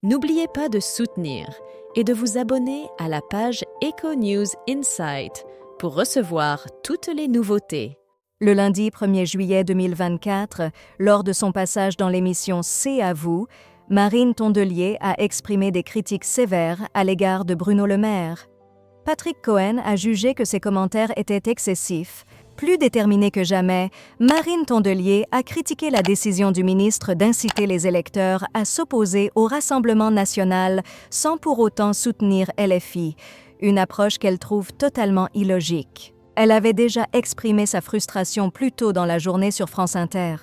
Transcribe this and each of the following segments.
N'oubliez pas de soutenir et de vous abonner à la page Eco News Insight pour recevoir toutes les nouveautés. Le lundi 1er juillet 2024, lors de son passage dans l'émission C'est à vous, Marine Tondelier a exprimé des critiques sévères à l'égard de Bruno Le Maire. Patrick Cohen a jugé que ses commentaires étaient excessifs. Plus déterminée que jamais, Marine Tondelier a critiqué la décision du ministre d'inciter les électeurs à s'opposer au Rassemblement national sans pour autant soutenir LFI, une approche qu'elle trouve totalement illogique. Elle avait déjà exprimé sa frustration plus tôt dans la journée sur France Inter.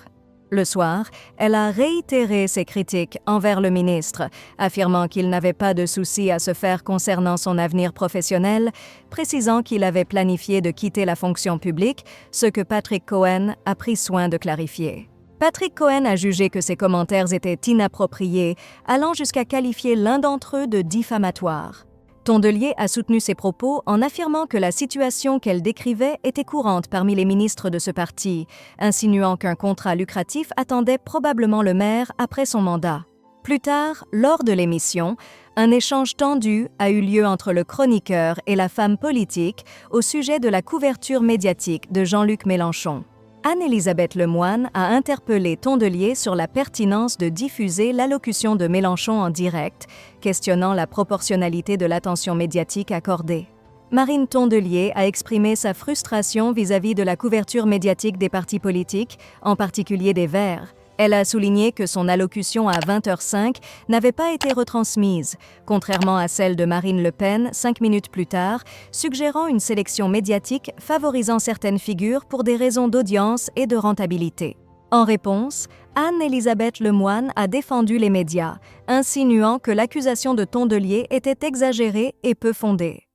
Le soir, elle a réitéré ses critiques envers le ministre, affirmant qu'il n'avait pas de soucis à se faire concernant son avenir professionnel, précisant qu'il avait planifié de quitter la fonction publique, ce que Patrick Cohen a pris soin de clarifier. Patrick Cohen a jugé que ses commentaires étaient inappropriés, allant jusqu'à qualifier l'un d'entre eux de diffamatoire. Tondelier a soutenu ses propos en affirmant que la situation qu'elle décrivait était courante parmi les ministres de ce parti, insinuant qu'un contrat lucratif attendait probablement le maire après son mandat. Plus tard, lors de l'émission, un échange tendu a eu lieu entre le chroniqueur et la femme politique au sujet de la couverture médiatique de Jean-Luc Mélenchon. Anne-Élisabeth Lemoine a interpellé Tondelier sur la pertinence de diffuser l'allocution de Mélenchon en direct, questionnant la proportionnalité de l'attention médiatique accordée. Marine Tondelier a exprimé sa frustration vis-à-vis de la couverture médiatique des partis politiques, en particulier des Verts. Elle a souligné que son allocution à 20h05 n'avait pas été retransmise, contrairement à celle de Marine Le Pen 5 minutes plus tard, suggérant une sélection médiatique favorisant certaines figures pour des raisons d'audience et de rentabilité. En réponse, Anne-Élisabeth Lemoine a défendu les médias, insinuant que l'accusation de Tondelier était exagérée et peu fondée.